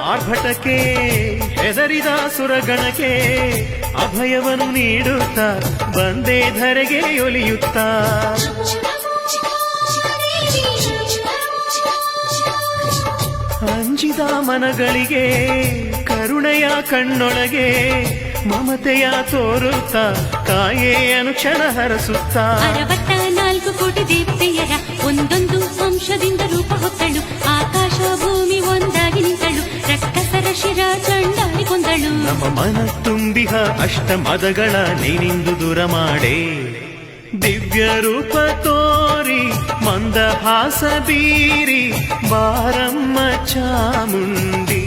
ಆರ್ಭಟಕ್ಕೆ ಹೆದರಿದ ಸುರಗಣಕ್ಕೆ ಅಭಯವನ್ನು ನೀಡುತ್ತಾ ಬಂದೇ ಧರೆಗೆ ಒಲಿಯುತ್ತಾ ಅಂಜಿದ ಮನಗಳಿಗೆ ಕರುಣೆಯ ಕಣ್ಣೊಳಗೆ ಮಮತೆಯ ತೋರುತ್ತಾ ಕಾಯೇ ಅನುಕ್ಷಣ ಹರಸುತ್ತಾ 64 ಕೋಟಿ ದೇವತೆಯರ ಒಂದೊಂದು ಅಂಶದಿಂದ ರೂಪ ಹೊತ್ತಳು ಆಕಾಶ ಭೂಮಿ ಒಂದಾಗಿ ನಿಂತಳು ರಕ್ಕಸರ ಶಿರ ಚಂಡಾಡಿ ಕೊಂದಳು ನಮ್ಮ ಮನ ತುಂಬಿಹ ಅಷ್ಟ ಮದಗಳ ನೀನಿಂದು ದೂರ ಮಾಡೇ ದಿವ್ಯ ರೂಪ ತೋರಿ ಮಂದಹಾಸ ಬೀರಿ ಬಾರಮ್ಮ ಚಾಮುಂಡಿ